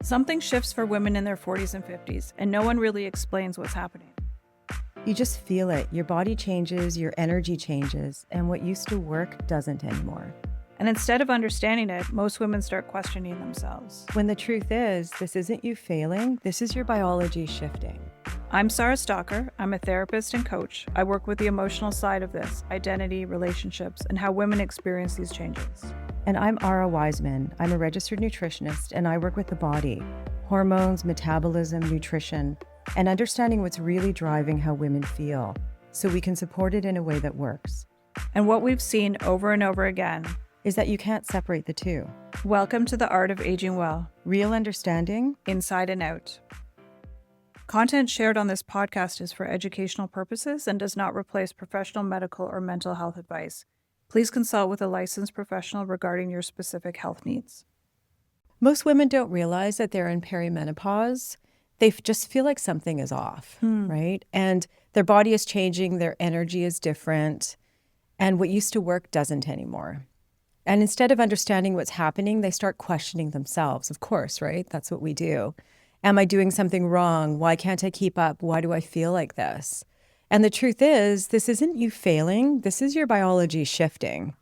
Something shifts for women in their 40s and 50s, and no one really explains what's happening. You just feel it. Your body changes, your energy changes, and what used to work doesn't anymore. And instead of understanding it, most women start questioning themselves. When the truth is, this isn't you failing, this is your biology shifting. I'm Sara Stalker. I'm a therapist and coach. I work with the emotional side of this, identity, relationships, and how women experience these changes. And I'm Ara Wiseman. I'm a registered nutritionist, and I work with the body, hormones, metabolism, nutrition, and understanding what's really driving how women feel, so we can support it in a way that works. And what we've seen over and over again is that you can't separate the two. Welcome to the art of aging well. Real understanding, inside and out. Content shared on this podcast is for educational purposes and does not replace professional medical or mental health advice. Please consult with a licensed professional regarding your specific health needs. Most women don't realize that they're in perimenopause. They just feel like something is off, right? And their body is changing, their energy is different, and what used to work doesn't anymore. And instead of understanding what's happening, they start questioning themselves, of course, right? That's what we do. Am I doing something wrong? Why can't I keep up? Why do I feel like this? And the truth is, this isn't you failing. This is your biology shifting.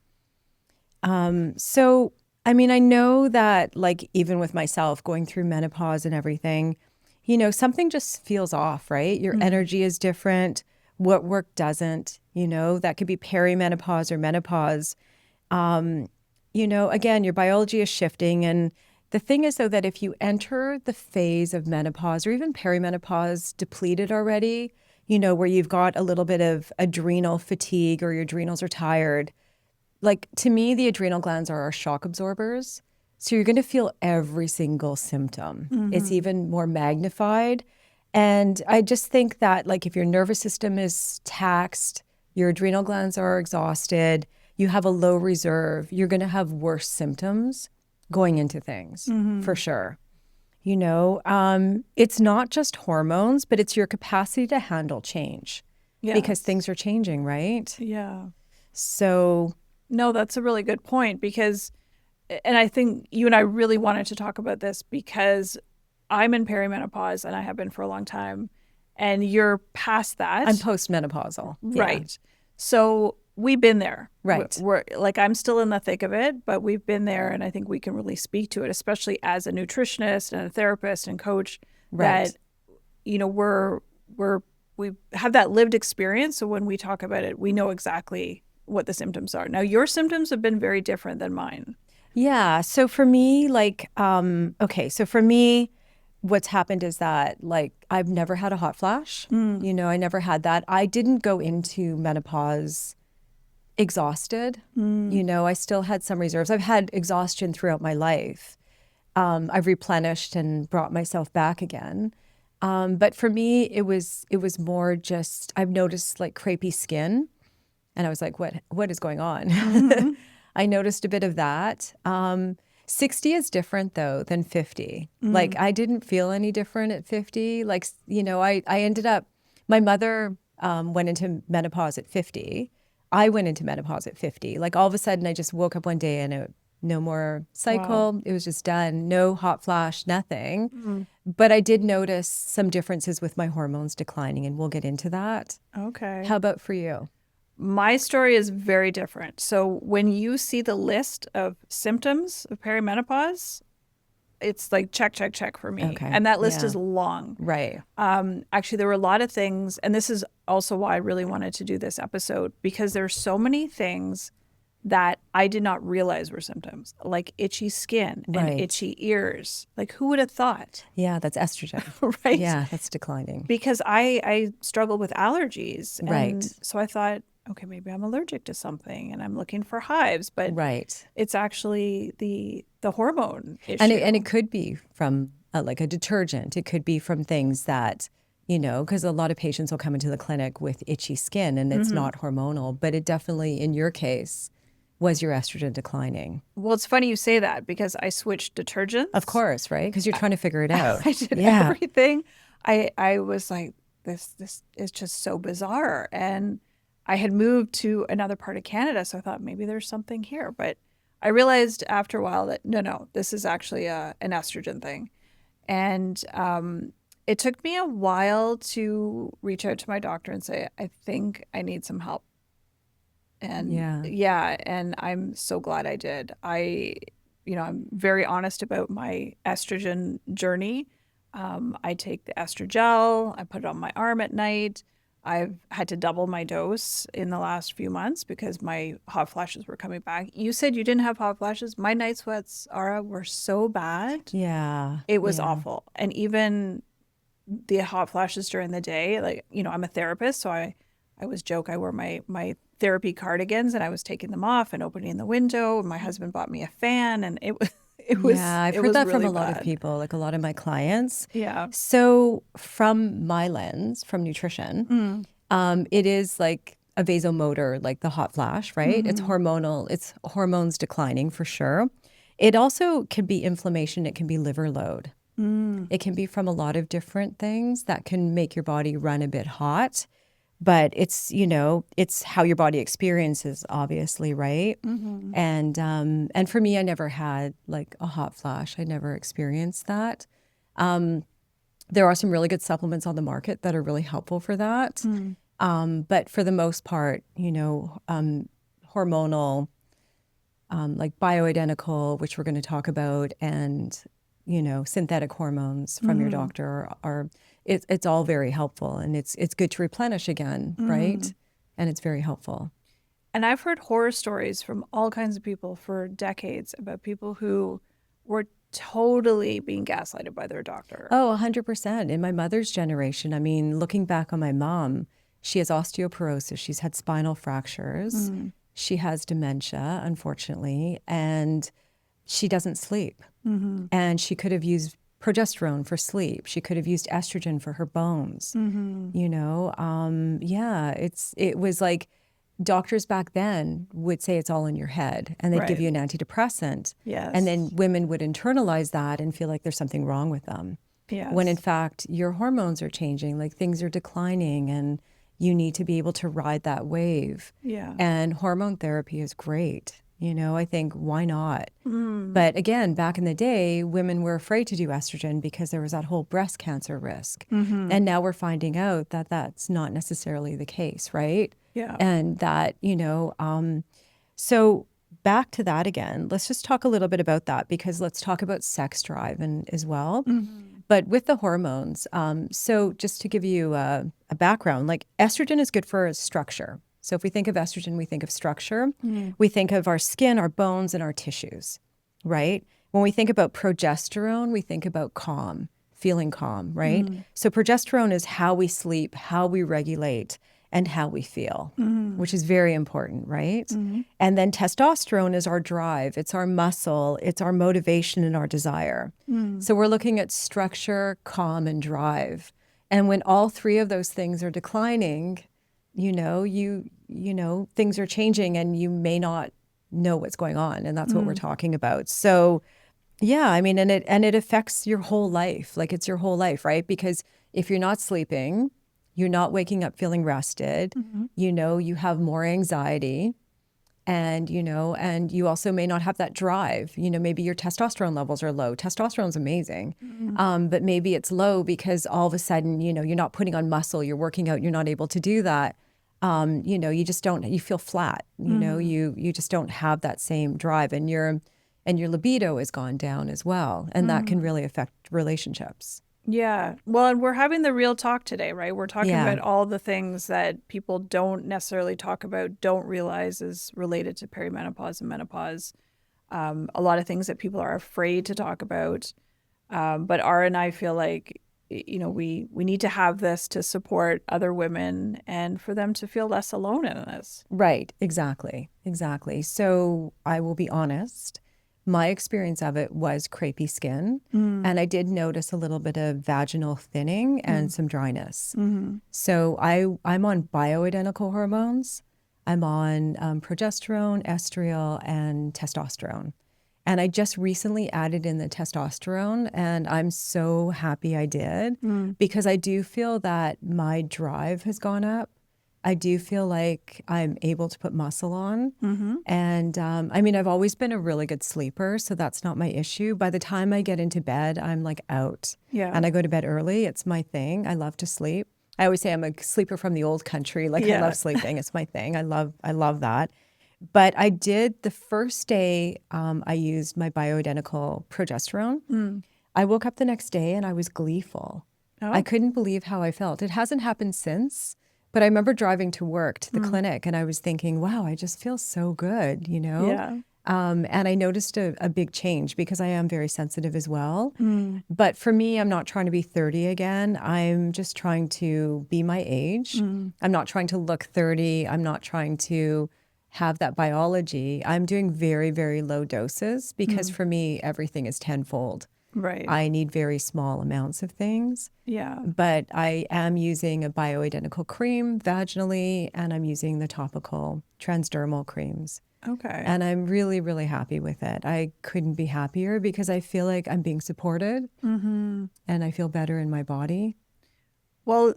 So, I mean, I know that like even with myself going through menopause and everything, you know, something just feels off, right? Your energy is different. What work doesn't, you know, that could be perimenopause or menopause. You know, again, your biology is shifting. And the thing is, though, that if you enter the phase of menopause or even perimenopause depleted already, you know, where you've got a little bit of adrenal fatigue or your adrenals are tired, like to me, the adrenal glands are our shock absorbers. So you're going to feel every single symptom. It's even more magnified. And I just think that like if your nervous system is taxed, your adrenal glands are exhausted, you have a low reserve, you're going to have worse symptoms going into things for sure. You know, it's not just hormones, but it's your capacity to handle change because things are changing, right? Yeah. So. No, that's a really good point because, and I think you and I really wanted to talk about this because I'm in perimenopause and I have been for a long time and you're past that. I'm postmenopausal. Right. Yeah. So we've been there. Right. We're like, I'm still in the thick of it, but we've been there and I think we can really speak to it, especially as a nutritionist and a therapist and coach that, you know, we have that lived experience. So when we talk about it, we know exactly what the symptoms are. Now, your symptoms have been very different than mine. Yeah. So for me, like, so for me, what's happened is that like I've never had a hot flash. You know, I never had that. I didn't go into menopause exhausted. You know, I still had some reserves. I've had exhaustion throughout my life. I've replenished and brought myself back again. But for me, it was more just I've noticed like crepey skin. And I was like, what is going on? I noticed a bit of that. 60 is different though than 50. Like I didn't feel any different at 50. Like, you know, I ended up, my mother went into menopause at 50. I went into menopause at 50. Like all of a sudden I just woke up one day and no more cycle. Wow. It was just done. No hot flash, nothing. But I did notice some differences with my hormones declining and we'll get into that. Okay. How about for you? My story is very different. So when you see the list of symptoms of perimenopause, it's like check for me. Okay. And that list is long. Right. Actually, there were a lot of things, and this is also why I really wanted to do this episode, because there's so many things that I did not realize were symptoms, like itchy skin and itchy ears. Like who would have thought? Yeah, that's estrogen. Right. Yeah, that's declining. Because I struggled with allergies. Right. And so I thought, okay, maybe I'm allergic to something and I'm looking for hives, but it's actually the hormone issue. And it could be from like a detergent. It could be from things that, you know, because a lot of patients will come into the clinic with itchy skin and it's not hormonal, but it definitely, in your case, was your estrogen declining. Well, it's funny you say that because I switched detergents. Of course, right? Because you're trying to figure it out. I did everything. I was like, this is just so bizarre. And I had moved to another part of Canada, so I thought maybe there's something here. But I realized after a while that no, this is actually an estrogen thing. And it took me a while to reach out to my doctor and say, I think I need some help. And and I'm so glad I did. I'm very honest about my estrogen journey. I take the estrogel, I put it on my arm at night. I've had to double my dose in the last few months because my hot flashes were coming back. You said you didn't have hot flashes. My night sweats, Ara, were so bad. Yeah. It was awful. And even the hot flashes during the day, like, I'm a therapist, so I always joke I wore my therapy cardigans and I was taking them off and opening the window, and my husband bought me a fan, and it was I've heard that really from a lot of people, like a lot of my clients. Yeah. So from my lens, from nutrition, it is like a vasomotor, like the hot flash, right? It's hormonal. It's hormones declining for sure. It also can be inflammation. It can be liver load. It can be from a lot of different things that can make your body run a bit hot. But it's, it's how your body experiences, obviously, right? And for me, I never had like a hot flash. I never experienced that. There are some really good supplements on the market that are really helpful for that. But for the most part, hormonal, like bioidentical, which we're going to talk about, and synthetic hormones from your doctor it's all very helpful, and it's good to replenish again, right? And it's very helpful. And I've heard horror stories from all kinds of people for decades about people who were totally being gaslighted by their doctor. Oh, 100%. In my mother's generation, I mean, looking back on my mom, she has osteoporosis, she's had spinal fractures, she has dementia, unfortunately, and she doesn't sleep. And she could have used progesterone for sleep. She could have used estrogen for her bones. It was like doctors back then would say it's all in your head, and they'd give you an antidepressant. Yes. And then women would internalize that and feel like there's something wrong with them. Yes. When in fact, your hormones are changing, like things are declining, and you need to be able to ride that wave. Yeah. And hormone therapy is great. I think, why not? But again, back in the day, women were afraid to do estrogen because there was that whole breast cancer risk. And now we're finding out that that's not necessarily the case, right? Yeah. And that, so back to that again, let's just talk a little bit about that, because let's talk about sex drive as well. But with the hormones, so just to give you a background, like estrogen is good for structure. So if we think of estrogen, we think of structure. We think of our skin, our bones, and our tissues, right? When we think about progesterone, we think about calm, feeling calm, right? So progesterone is how we sleep, how we regulate, and how we feel, which is very important, right? And then testosterone is our drive. It's our muscle. It's our motivation and our desire. So we're looking at structure, calm, and drive. And when all three of those things are declining, things are changing, and you may not know what's going on. And that's what we're talking about. So yeah, I mean, and it affects your whole life. Like, it's your whole life, right? Because if you're not sleeping, you're not waking up feeling rested, you have more anxiety, and you also may not have that drive. Maybe your testosterone levels are low. Testosterone's amazing. But maybe it's low because all of a sudden, you're not putting on muscle, you're working out, you're not able to do that. You just don't, you feel flat, you just don't have that same drive, and your libido has gone down as well. And that can really affect relationships. Yeah. Well, and we're having the real talk today, right? We're talking about all the things that people don't necessarily talk about, don't realize is related to perimenopause and menopause. A lot of things that people are afraid to talk about. But Ara and I feel like, we need to have this to support other women and for them to feel less alone in this. Right. Exactly. So I will be honest. My experience of it was crepey skin, and I did notice a little bit of vaginal thinning and some dryness. So I'm on bioidentical hormones. I'm on progesterone, estriol, and testosterone. And I just recently added in the testosterone, and I'm so happy I did, because I do feel that my drive has gone up. I do feel like I'm able to put muscle on. Mm-hmm. And I mean, I've always been a really good sleeper, so that's not my issue. By the time I get into bed, I'm like out. Yeah. And I go to bed early. It's my thing. I love to sleep. I always say I'm a sleeper from the old country. Like I love sleeping. It's my thing. I love that. But I did the first day I used my bioidentical progesterone. Mm. I woke up the next day and I was gleeful. Oh. I couldn't believe how I felt. It hasn't happened since, but I remember driving to work to the clinic and I was thinking, wow, I just feel so good, you know? Yeah. And I noticed a big change because I am very sensitive as well. Mm. But for me, I'm not trying to be 30 again. I'm just trying to be my age. Mm. I'm not trying to look 30. I'm not trying to have that biology. I'm doing very, very low doses because for me, everything is tenfold. Right. I need very small amounts of things. Yeah. But I am using a bioidentical cream vaginally, and I'm using the topical transdermal creams. Okay. And I'm really, really happy with it. I couldn't be happier because I feel like I'm being supported and I feel better in my body. Well,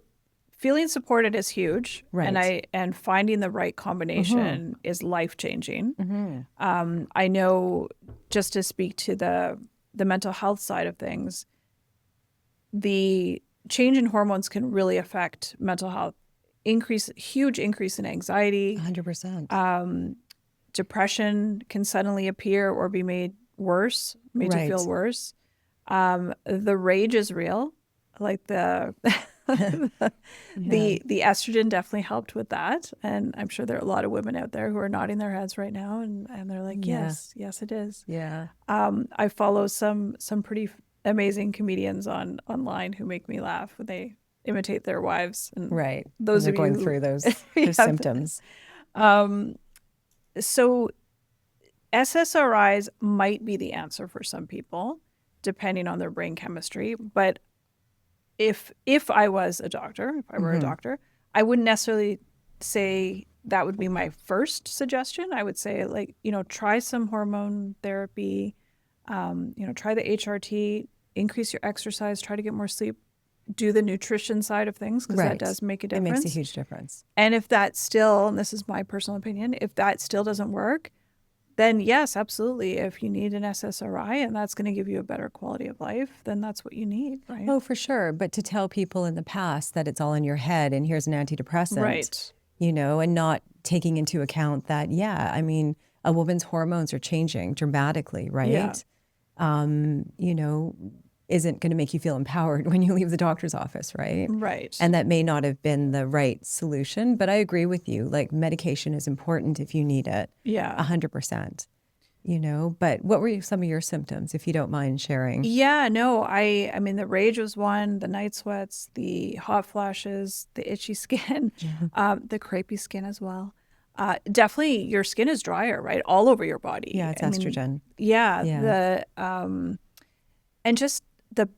feeling supported is huge. Right. And finding the right combination is life-changing. I know, just to speak to the mental health side of things, the change in hormones can really affect mental health. Huge increase in anxiety. 100%. Depression can suddenly appear or be made to feel worse. The rage is real. Like the estrogen definitely helped with that. And I'm sure there are a lot of women out there who are nodding their heads right now and they're like, yes, it is. Yeah. I follow some pretty amazing comedians online who make me laugh when they imitate their wives. And Right. those are of going you through those symptoms. So SSRIs might be the answer for some people, depending on their brain chemistry. But if I was a doctor, if I were a doctor, I wouldn't necessarily say that would be my first suggestion. I would say, like, try some hormone therapy, try the HRT, increase your exercise, try to get more sleep, do the nutrition side of things, because that does make a difference. It makes a huge difference. And if that still, and this is my personal opinion, if that still doesn't work, then yes, absolutely. If you need an SSRI and that's going to give you a better quality of life, then that's what you need, right? Oh, for sure. But to tell people in the past that it's all in your head and here's an antidepressant, right, and not taking into account that, I mean, a woman's hormones are changing dramatically, right? Yeah. Isn't going to make you feel empowered when you leave the doctor's office, right? Right. And that may not have been the right solution, but I agree with you. Like, medication is important if you need it. Yeah. 100%. But what were some of your symptoms, if you don't mind sharing? Yeah, no, I mean, the rage was one, the night sweats, the hot flashes, the itchy skin, the crepey skin as well. Definitely your skin is drier, right? All over your body. Yeah, it's estrogen. And just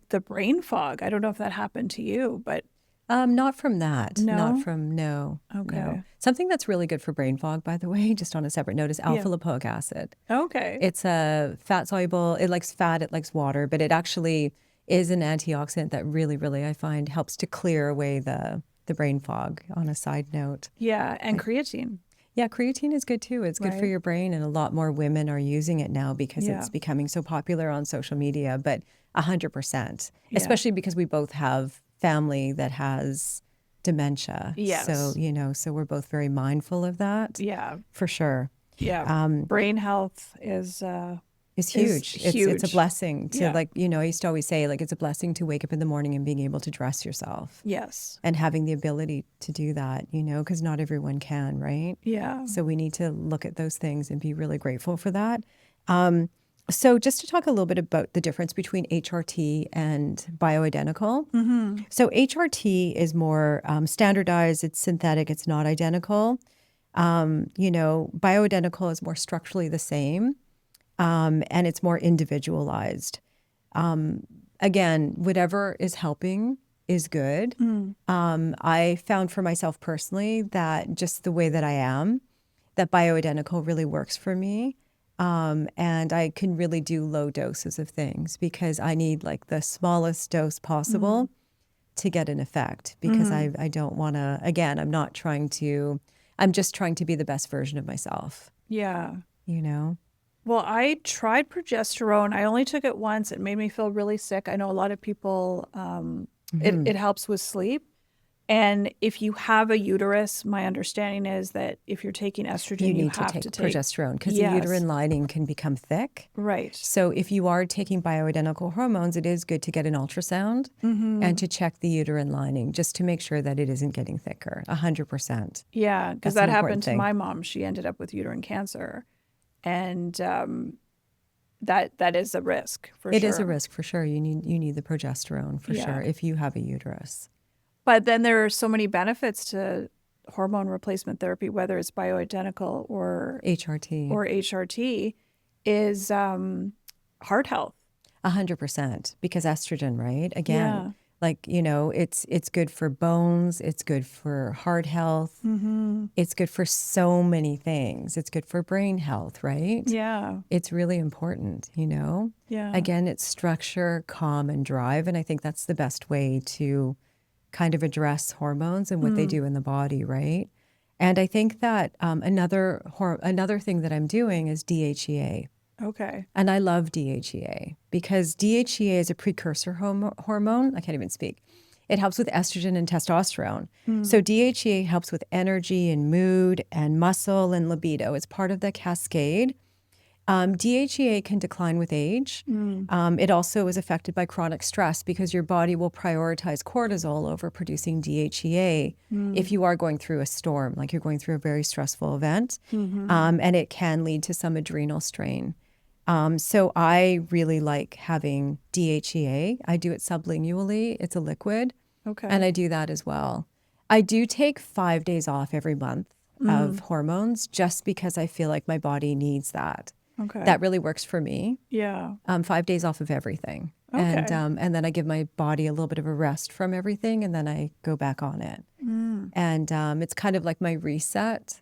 the brain fog. I don't know if that happened to you, but not from that. No? No. Okay. No. Something that's really good for brain fog, by the way, just on a separate note, is alpha lipoic acid. Okay. It's a fat soluble. It likes fat. It likes water, but it actually is an antioxidant that really, really, I find, helps to clear away the brain fog. On a side note. Yeah, and creatine. Yeah, creatine is good too. It's good for your brain, and a lot more women are using it now because it's becoming so popular on social media. But 100%, especially because we both have family that has dementia. Yes. So, so we're both very mindful of that. Yeah. For sure. Yeah. Brain health is huge. It's a blessing to I used to always say, like, it's a blessing to wake up in the morning and being able to dress yourself. Yes. And having the ability to do that, because not everyone can, right? Yeah. So we need to look at those things and be really grateful for that. So just to talk a little bit about the difference between HRT and bioidentical. So HRT is more standardized, it's synthetic, it's not identical. Bioidentical is more structurally the same, and it's more individualized. Again, whatever is helping is good. I found for myself personally that just the way that I am, that bioidentical really works for me. And I can really do low doses of things because I need like the smallest dose possible to get an effect because I don't want to, again, I'm just trying to be the best version of myself. Yeah. You know? Well, I tried progesterone. I only took it once. It made me feel really sick. I know a lot of people, it helps with sleep. And if you have a uterus, my understanding is that if you're taking estrogen, You need have to take progesterone because the Yes. uterine lining can become thick. Right. So if you are taking bioidentical hormones, it is good to get an ultrasound and to check the uterine lining just to make sure that it isn't getting thicker, 100%. Yeah, because That's an that happened important to thing. my mom. She ended up with uterine cancer. And that is a risk for It sure. is a risk for sure. You need the progesterone for Yeah. sure if you have a uterus. But then there are so many benefits to hormone replacement therapy, whether it's bioidentical or HRT. is heart health. 100% because estrogen, right? Again, Yeah. like, you know, it's good for bones, it's good for heart health. It's good for so many things. It's good for brain health, right? Yeah. It's really important, you know? Yeah. Again, it's structure, calm, and drive. And I think that's the best way to kind of address hormones and what they do in the body, right? And I think that another thing that I'm doing is DHEA. Okay. And I love DHEA because DHEA is a precursor hormone. I can't even speak. It helps with estrogen and testosterone. So DHEA helps with energy and mood and muscle and libido. It's part of the cascade. DHEA can decline with age. It also is affected by chronic stress because your body will prioritize cortisol over producing DHEA if you are going through a storm, like you're going through a very stressful event. And it can lead to some adrenal strain. So I really like having DHEA. I do it sublingually. It's a liquid. Okay. And I do that as well. I do take 5 days off every month of hormones just because I feel like my body needs that. Okay. That really works for me. Yeah. 5 days off of everything. Okay. And then I give my body a little bit of a rest from everything and then I go back on it. And it's kind of like my reset.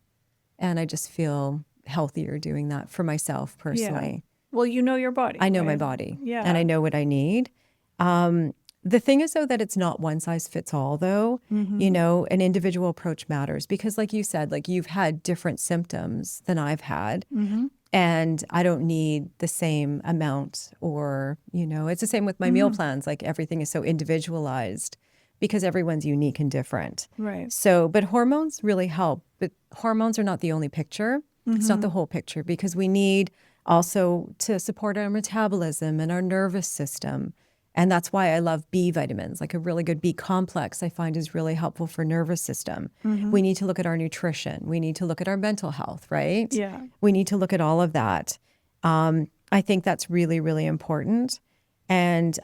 And I just feel healthier doing that for myself personally. Well, you know your body. I know my right? body. Yeah. And I know what I need. The thing is, though, that it's not one size fits all, though. You know, an individual approach matters because, like you said, like you've had different symptoms than I've had. And I don't need the same amount or, you know, it's the same with my meal plans. Like everything is so individualized because everyone's unique and different. Right. So, but hormones really help. But hormones are not the only picture. It's not the whole picture because we need also to support our metabolism and our nervous system. And that's why I love B vitamins, like a really good B complex I find is really helpful for nervous system. We need to look at our nutrition. We need to look at our mental health, right? Yeah. We need to look at all of that. I think that's really, really important. And,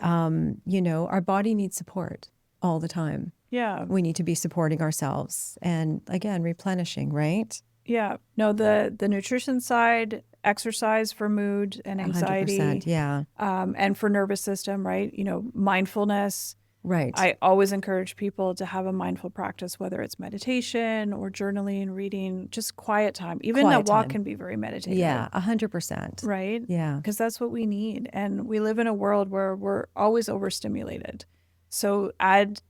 you know, our body needs support all the time. Yeah. We need to be supporting ourselves and, again, replenishing, right? Yeah. No, the nutrition side, exercise for mood and anxiety. 100%, yeah. And for nervous system, right? You know, mindfulness. Right. I always encourage people to have a mindful practice, whether it's meditation or journaling, reading, just quiet time. Even Quiet a walk time. can be very meditative. Yeah, 100%. Right? Yeah. Because that's what we need. And we live in a world where we're always overstimulated. So add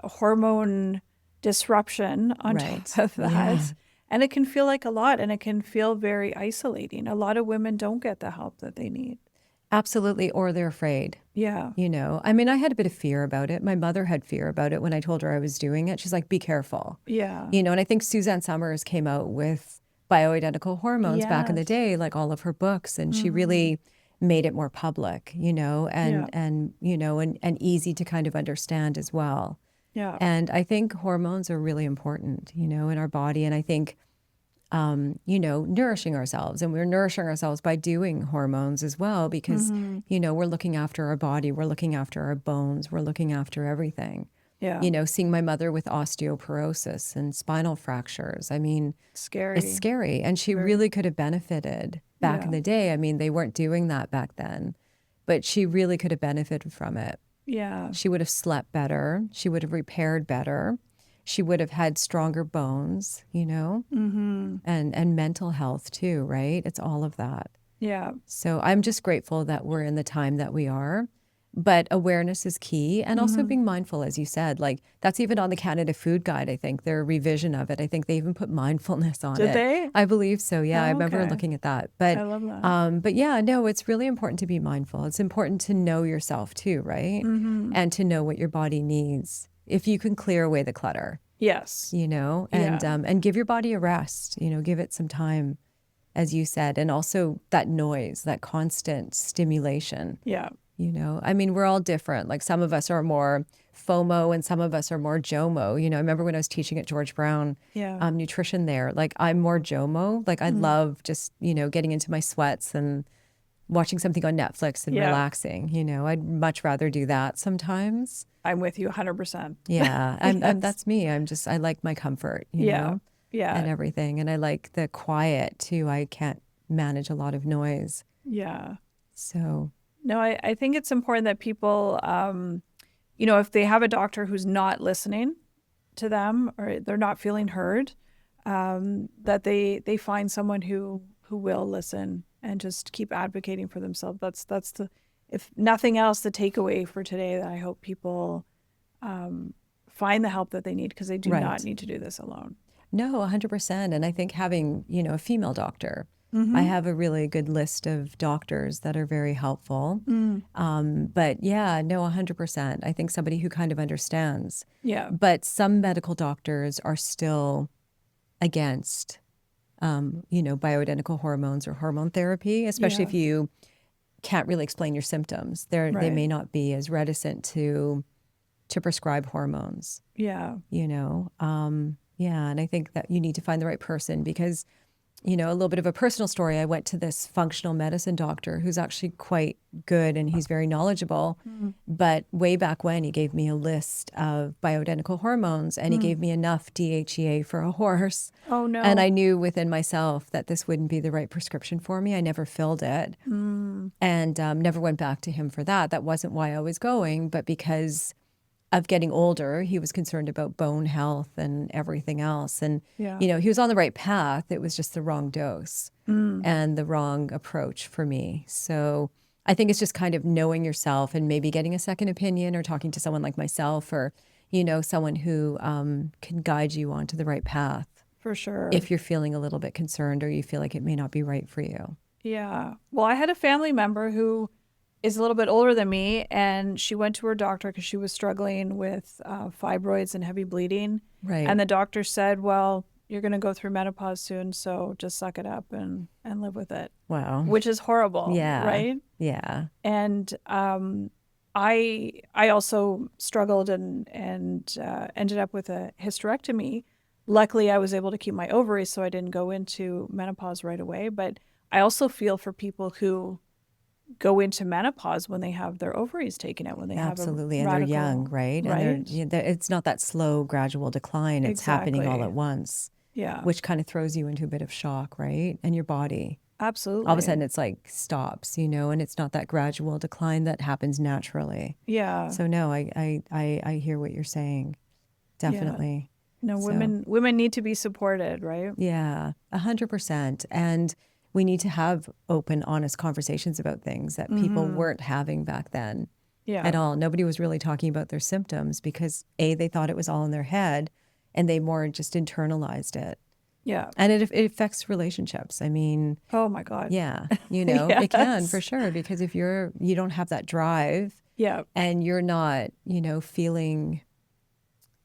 hormone disruption on Right. top of that. Yeah. And it can feel like a lot and it can feel very isolating. A lot of women don't get the help that they need. Absolutely. Or they're afraid. Yeah. You know, I mean, I had a bit of fear about it. My mother had fear about it when I told her I was doing it. She's like, be careful. Yeah. You know, and I think Suzanne Summers came out with bioidentical hormones back in the Yes. day, like all of her books. And she really made it more public, you know, and you know, and easy to kind of understand as well. Yeah. And I think hormones are really important, you know, in our body. And I think, you know, nourishing ourselves, and we're nourishing ourselves by doing hormones as well, because, you know, we're looking after our body, we're looking after our bones, we're looking after everything. Yeah. You know, seeing my mother with osteoporosis and spinal fractures. I mean, Scary. it's scary. And she really could have benefited back in the day. I mean, they weren't doing that back then, but she really could have benefited from it. Yeah. She would have slept better. She would have repaired better. She would have had stronger bones, you know, and mental health too, right? It's all of that. Yeah. So I'm just grateful that we're in the time that we are. But awareness is key, and also being mindful, as you said. Like, that's even on the Canada Food Guide, I think, their revision of it. I think they even put mindfulness on it. Did they? I believe so. Yeah, Oh, I remember okay. looking at that. But I love that. but yeah, no, it's really important to be mindful. It's important to know yourself too, right? And to know what your body needs. If you can clear away the clutter, Yes. and give your body a rest. Give it some time, as you said, and also that noise, that constant stimulation. Yeah. I mean, we're all different. Like, some of us are more FOMO and some of us are more JOMO. I remember when I was teaching at George Brown nutrition there, like, I'm more JOMO. Like, I love just, getting into my sweats and watching something on Netflix and relaxing. I'd much rather do that sometimes. I'm with you 100%. Yeah, I'm that's me. I like my comfort, Yeah. and everything. And I like the quiet too. I can't manage a lot of noise. Yeah. So. No, I think it's important that people, if they have a doctor who's not listening to them or they're not feeling heard, that they find someone who will listen and just keep advocating for themselves. That's the, if nothing else, the takeaway for today, that I hope people find the help that they need, because they do not need to do this alone. No, 100%. And I think having, a female doctor, I have a really good list of doctors that are very helpful. But yeah, no, 100%. I think somebody who kind of understands. Yeah. But some medical doctors are still against, bioidentical hormones or hormone therapy, especially if you can't really explain your symptoms. They may not be as reticent to prescribe hormones. Yeah. And I think that you need to find the right person, because a little bit of a personal story. I went to this functional medicine doctor who's actually quite good and he's very knowledgeable. But way back when, he gave me a list of bioidentical hormones and he gave me enough DHEA for a horse. Oh, no. And I knew within myself that this wouldn't be the right prescription for me. I never filled it and never went back to him for that. That wasn't why I was going, but because of getting older, he was concerned about bone health and everything else. And, he was on the right path. It was just the wrong dose and the wrong approach for me. So I think it's just kind of knowing yourself and maybe getting a second opinion or talking to someone like myself or, someone who can guide you onto the right path. For sure. If you're feeling a little bit concerned or you feel like it may not be right for you. Yeah. Well, I had a family member who is a little bit older than me, and she went to her doctor because she was struggling with fibroids and heavy bleeding. Right. And the doctor said, well, you're going to go through menopause soon, so just suck it up and live with it. Wow. Which is horrible. Yeah. Right? Yeah. And I also struggled and ended up with a hysterectomy. Luckily, I was able to keep my ovaries, so I didn't go into menopause right away. But I also feel for people who go into menopause when they have their ovaries taken out, when they Absolutely. have and radical, they're young, right? Right. And it's not that slow, gradual decline. It's happening all at once. Yeah. Which kind of throws you into a bit of shock, right? And your body. Absolutely. All of a sudden it's like stops, and it's not that gradual decline that happens naturally. Yeah. So no, I hear what you're saying. Definitely. Yeah. No, women need to be supported, right? Yeah, 100%. And we need to have open, honest conversations about things that people weren't having back then at all. Nobody was really talking about their symptoms because they thought it was all in their head and they more just internalized it. Yeah. And it affects relationships. I mean, oh my God. Yeah. Yes. It can for sure, because if you don't have that drive and you're not, feeling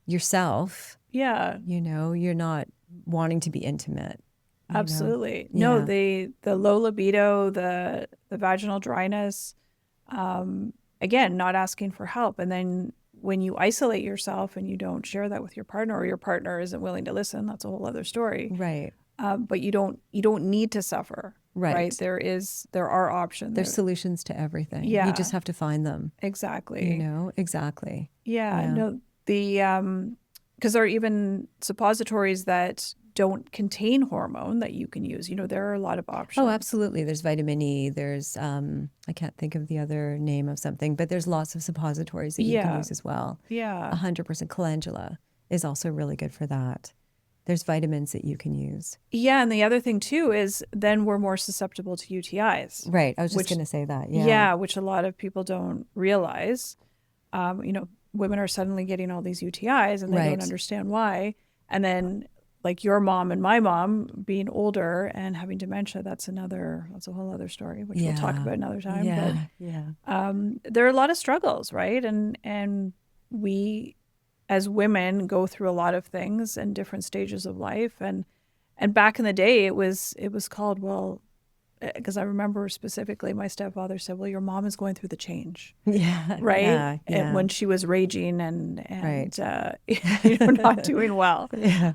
yourself, you're not wanting to be intimate. Absolutely. No, the low libido, the vaginal dryness, again, not asking for help. And then when you isolate yourself and you don't share that with your partner, or your partner isn't willing to listen, that's a whole other story. Right. But you don't need to suffer. Right. There are options. There's solutions to everything. Yeah. You just have to find them. Exactly. Exactly. Yeah. No, because there are even suppositories that don't contain hormone that you can use. There are a lot of options. Oh, absolutely. There's vitamin E. There's, I can't think of the other name of something, but there's lots of suppositories that you can use as well. Yeah. 100%. Calendula is also really good for that. There's vitamins that you can use. Yeah. And the other thing too is then we're more susceptible to UTIs. Right. I was just going to say that. Yeah. Yeah. Which a lot of people don't realize. Women are suddenly getting all these UTIs and they don't understand why. And then like your mom and my mom being older and having dementia, that's a whole other story, which we'll talk about another time. But there are a lot of struggles, right? And we as women go through a lot of things in different stages of life. And back in the day it was called, well, because I remember specifically my stepfather said, well, your mom is going through the change. Yeah. Right. Yeah, and when she was raging and right. Not doing well. Yeah.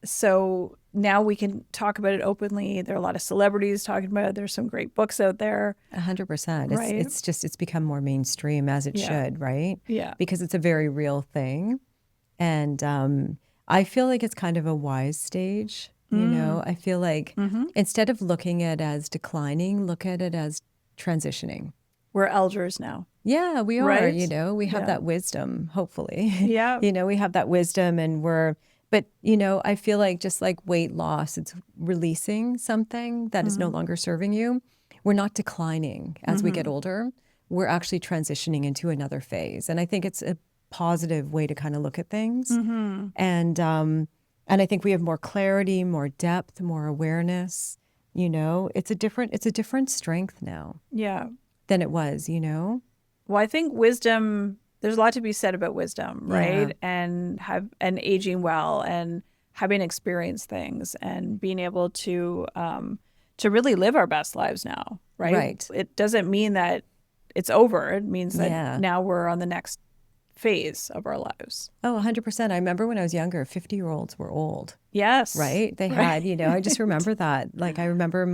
So now we can talk about it openly. There are a lot of celebrities talking about it. There's some great books out there. 100%. Right. It's become more mainstream, as it should, right? Yeah. Because it's a very real thing. And I feel like it's kind of a wise stage. You know, I feel like instead of looking at it as declining, look at it as transitioning. We're elders now. Yeah, we are. Right? You know, we have that wisdom, hopefully. Yeah. You know, we have that wisdom but, you know, I feel like just like weight loss, it's releasing something that is no longer serving you. We're not declining as we get older. We're actually transitioning into another phase. And I think it's a positive way to kind of look at things. And I think we have more clarity, more depth, more awareness. You know, it's a different strength now. Yeah. Than it was, you know? Well, I think wisdom, there's a lot to be said about wisdom, right? Yeah. And aging well and having experienced things and being able to really live our best lives now, right? Right. It doesn't mean that it's over. It means that now we're on the next phase of our lives. Oh, 100%. I remember when I was younger, 50-year-olds were old. Yes. Right? They had, you know, I just remember that. Like, I remember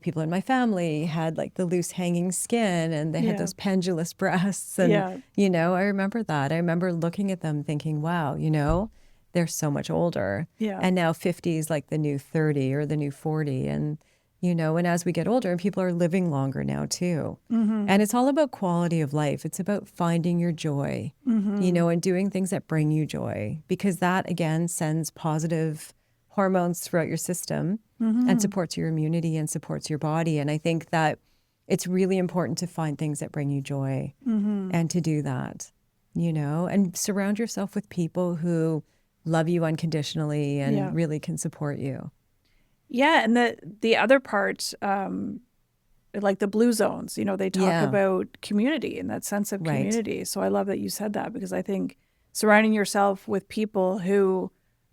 people in my family had like the loose hanging skin and they had those pendulous breasts. And, you know, I remember that. I remember looking at them thinking, wow, you know, they're so much older. Yeah. And now 50 is like the new 30 or the new 40. And, you know, and as we get older, and people are living longer now too. And it's all about quality of life. It's about finding your joy, you know, and doing things that bring you joy, because that again sends positive hormones throughout your system and supports your immunity and supports your body. And I think that it's really important to find things that bring you joy and to do that, you know, and surround yourself with people who love you unconditionally and really can support you. Yeah. And the other part, like the blue zones, you know, they talk about community and that sense of community. So I love that you said that, because I think surrounding yourself with people who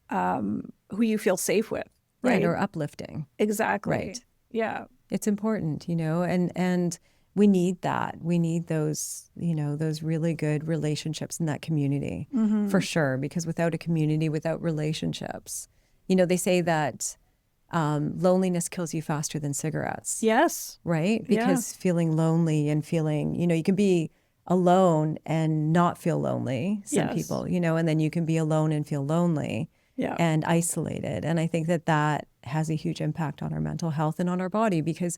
you feel safe with, right? Yeah, or uplifting. Exactly. Right. Yeah. It's important, you know, and we need that. We need those, you know, those really good relationships in that community for sure. Because without a community, without relationships, you know, they say that loneliness kills you faster than cigarettes. Yes. Right? Because feeling lonely and feeling, you know, you can be alone and not feel lonely, some people, you know, and then you can be alone and feel lonely and isolated. And I think that has a huge impact on our mental health and on our body, because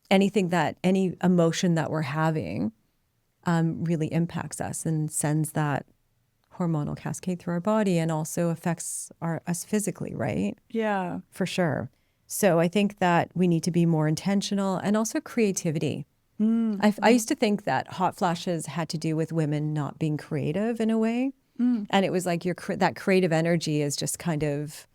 any emotion that we're having really impacts us and sends that hormonal cascade through our body and also affects us physically, right? Yeah. For sure. So I think that we need to be more intentional, and also creativity. I used to think that hot flashes had to do with women not being creative in a way. And it was like that creative energy is just kind of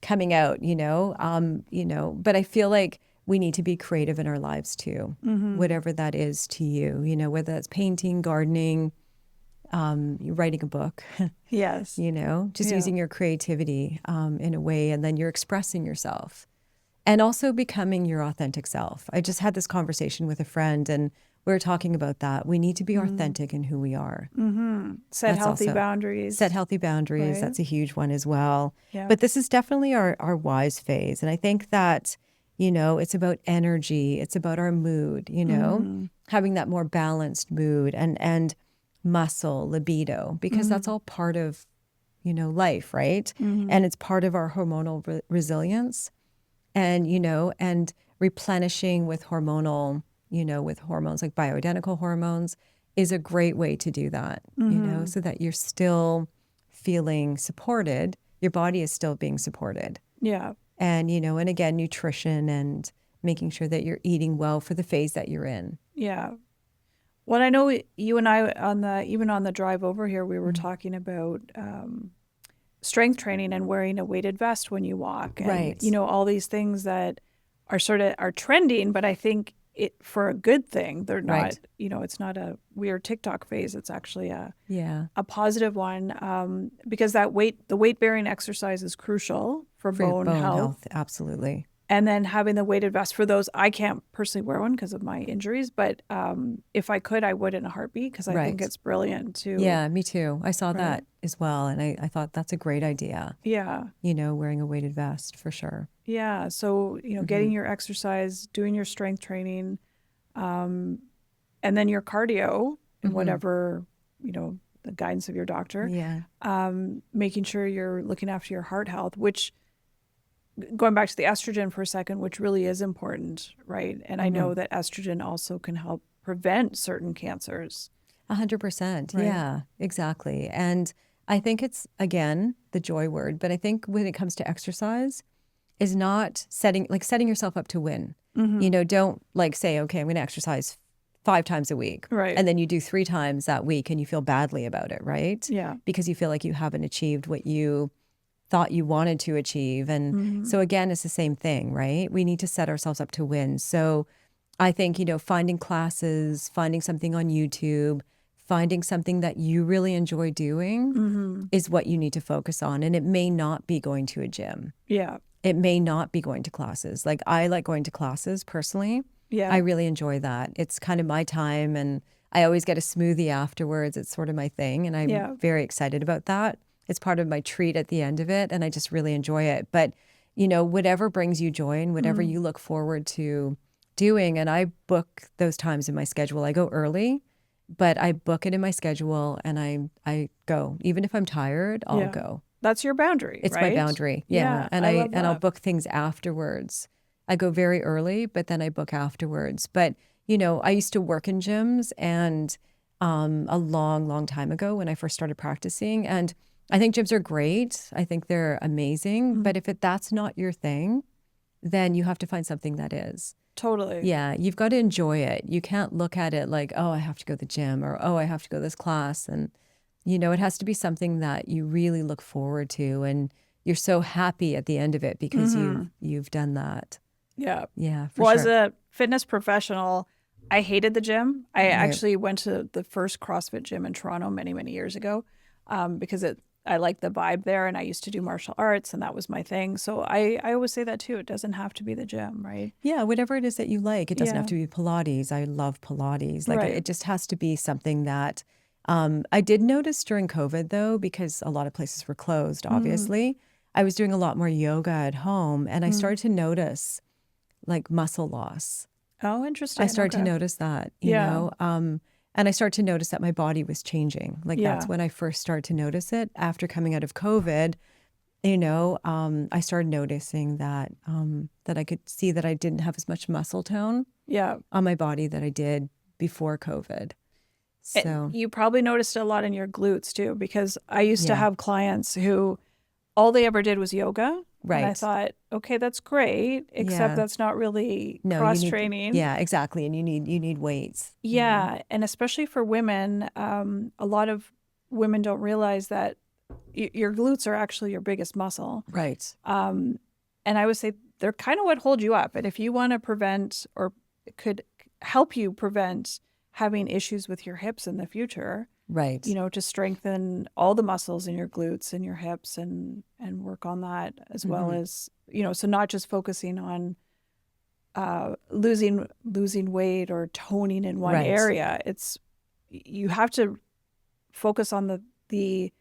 coming out, you know, but I feel like we need to be creative in our lives too, whatever that is to you, you know, whether that's painting, gardening, writing a book, yes, you know, just using your creativity in a way, and then you're expressing yourself and also becoming your authentic self. I just had this conversation with a friend and we were talking about that. We need to be authentic in who we are. Set healthy boundaries. Set healthy boundaries. Right. That's a huge one as well. Yeah. But this is definitely our wise phase. And I think that, you know, it's about energy. It's about our mood, you know, having that more balanced mood and muscle, libido, because that's all part of, you know, life, right? And it's part of our hormonal resilience and, you know, and replenishing with hormonal, you know, with hormones like bioidentical hormones is a great way to do that, you know, so that you're still feeling supported, your body is still being supported. Yeah. And, you know, and again, nutrition and making sure that you're eating well for the phase that you're in. Yeah. Well, I know you and I even on the drive over here, we were talking about strength training and wearing a weighted vest when you walk, and Right. you know, all these things that are trending, but I think it for a good thing. They're not, Right. you know, it's not a weird TikTok phase. It's actually a Yeah. positive one, because the weight bearing exercise is crucial for For your bone bone health. health. Absolutely. And then having the weighted vest for those, I can't personally wear one because of my injuries, but if I could, I would in a heartbeat, because I think Right. it's brilliant to. Yeah, me too. I saw Right. that as well. And I thought that's a great idea, Yeah. you know, wearing a weighted vest for sure. Yeah. So, you know, getting your exercise, doing your strength training, and then your cardio and whatever, you know, the guidance of your doctor, Yeah. making sure you're looking after your heart health, which, going back to the estrogen for a second, which really is important, right? And I know that estrogen also can help prevent certain cancers. 100%. Right. Yeah, exactly. And I think it's, again, the joy word, but I think when it comes to exercise is not setting yourself up to win. You know, don't like say, okay, I'm going to exercise 5 times a week. Right. And then you do 3 times that week and you feel badly about it, right? Yeah. Because you feel like you haven't achieved what you thought you wanted to achieve. And so again, it's the same thing, right? We need to set ourselves up to win. So I think, you know, finding classes, finding something on YouTube, finding something that you really enjoy doing is what you need to focus on. And it may not be going to a gym. Yeah. It may not be going to classes. Like I like going to classes personally. Yeah. I really enjoy that. It's kind of my time, and I always get a smoothie afterwards. It's sort of my thing, and I'm very excited about that. It's part of my treat at the end of it, and I just really enjoy it. But, you know, whatever brings you joy and whatever you look forward to doing, and I book those times in my schedule. I go early, but I book it in my schedule and I go. Even if I'm tired, I'll go. That's your boundary, It's right? my boundary. Yeah. And I love I'll that. book things afterwards. I go very early, but then I book afterwards. But, you know, I used to work in gyms and a long, long time ago when I first started practicing. And I think gyms are great. I think they're amazing. But if that's not your thing, then you have to find something that is. Totally. Yeah, you've got to enjoy it. You can't look at it like, oh, I have to go to the gym, or, oh, I have to go to this class. And, you know, it has to be something that you really look forward to. And you're so happy at the end of it because you've done that. Yeah. Yeah, for Well, sure. as a fitness professional, I hated the gym. I actually went to the first CrossFit gym in Toronto many, many years ago, because I liked the vibe there, and I used to do martial arts, and that was my thing. So I always say that too. It doesn't have to be the gym, right? Yeah, whatever it is that you like. It doesn't Yeah. have to be Pilates. I love Pilates. Like Right. it just has to be something that I did notice during COVID though, because a lot of places were closed, obviously. I was doing a lot more yoga at home, and I started to notice like muscle loss. Oh, interesting. I started to Okay. notice that, you Yeah. know, and I started to notice that my body was changing. Like that's Yeah. when I first started to notice it after coming out of COVID. You know, I started noticing that that I could see that I didn't have as much muscle tone Yeah. on my body that I did before COVID. So You probably noticed it a lot in your glutes too, because I used to Yeah. have clients who all they ever did was yoga. And I Right. thought, okay, that's great, except Yeah. that's not really no, cross you need training. yeah, exactly, and you need weights. Yeah. And especially for women, a lot of women don't realize that your glutes are actually your biggest muscle. Right. And I would say they're kind of what hold you up. And if you want to prevent, or could help you prevent having issues with your hips in the future, Right. you know, to strengthen all the muscles in your glutes and your hips, and work on that as well as, you know, so not just focusing on losing weight or toning in one Right. area. It's, you have to focus on the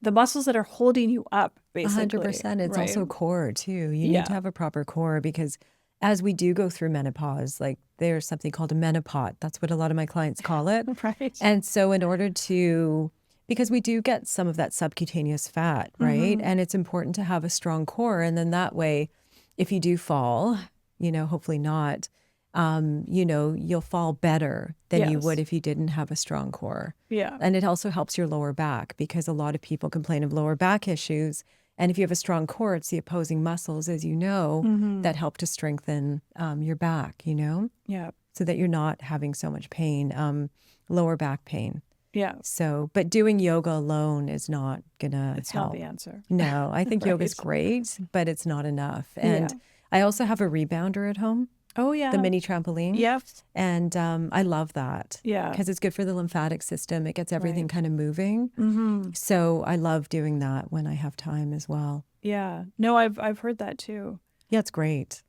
muscles that are holding you up, basically. 100%. It's right? also core too. You Yeah. need to have a proper core, because as we do go through menopause, like there's something called a menopause. That's what a lot of my clients call it. Right. And so in order to, because we do get some of that subcutaneous fat, right? And it's important to have a strong core. And then that way, if you do fall, you know, hopefully not, you'll fall better than you Yes. would if you didn't have a strong core. Yeah. And it also helps your lower back, because a lot of people complain of lower back issues. And if you have a strong core, it's the opposing muscles, as you know, that help to strengthen your back, Yeah. so that you're not having so much pain, lower back pain. Yeah. So, but doing yoga alone is not gonna It's help. not the answer. No, I think yoga's Right. great, but it's not enough. And Yeah. I also have a rebounder at home, Oh, yeah. the mini trampoline. Yep. And I love that. Yeah. Because it's good for the lymphatic system. It gets everything Right. kind of moving. Mm-hmm. So I love doing that when I have time as well. Yeah. No, I've heard that too. Yeah, it's great.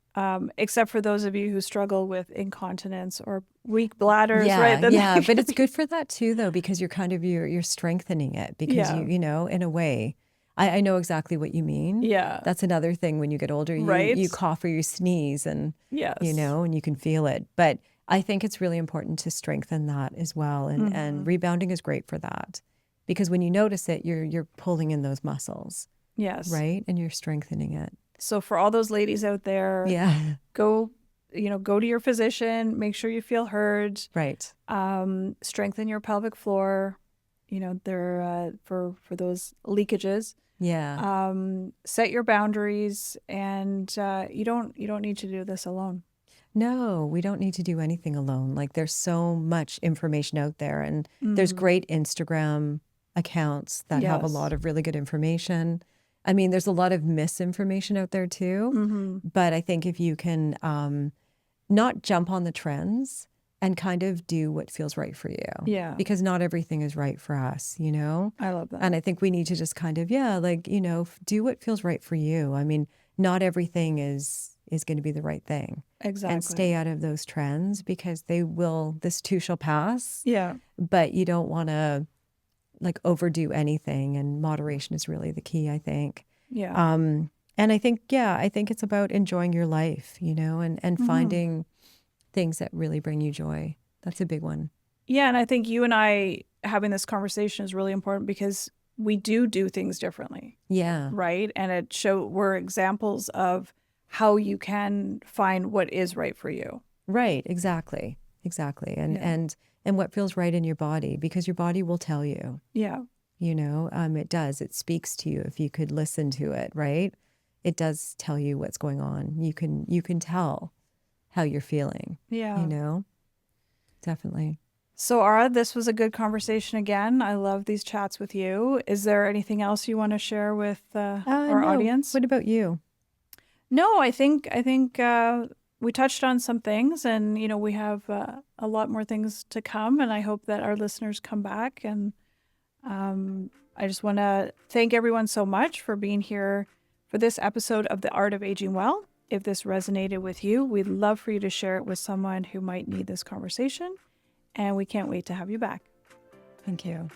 Except for those of you who struggle with incontinence or weak bladders, Yeah, right? Then yeah. But it's good for that too, though, because you're kind of, you're strengthening it, because Yeah. you in a way, I know exactly what you mean. Yeah. That's another thing when you get older, Right. you cough or you sneeze, and, Yes. and you can feel it. But I think it's really important to strengthen that as well. And rebounding is great for that, because when you notice it, you're pulling in those muscles, Yes. right? And you're strengthening it. So for all those ladies out there, Yeah. go to your physician, make sure you feel heard. Right. Strengthen your pelvic floor, there for those leakages. Yeah. Set your boundaries, and you don't need to do this alone. No, we don't need to do anything alone. Like, there's so much information out there, and there's great Instagram accounts that have a Yes. lot of really good information. I mean, there's a lot of misinformation out there too, but I think if you can not jump on the trends and kind of do what feels right for you. Yeah. Because not everything is right for us, I love that. And I think we need to just kind of, do what feels right for you. I mean, not everything is going to be the right thing. Exactly. And stay out of those trends, because this too shall pass. Yeah. But you don't want to overdo anything, and moderation is really the key, I think. Yeah. And I think it's about enjoying your life, and finding things that really bring you joy. That's a big one. Yeah, and I think you and I having this conversation is really important, because we do things differently. Yeah. Right? And we're examples of how you can find what is right for you. Right, exactly. And what feels right in your body, because your body will tell you. Yeah. It does. It speaks to you if you could listen to it, right? It does tell you what's going on. You can tell how you're feeling. Yeah. Definitely. So, Ara, this was a good conversation again. I love these chats with you. Is there anything else you want to share with our audience? What about you? No, I think we touched on some things, and we have a lot more things to come, and I hope that our listeners come back. And I just want to thank everyone so much for being here for this episode of The Art of Aging Well. If this resonated with you, we'd love for you to share it with someone who might need this conversation, and we can't wait to have you back. Thank you.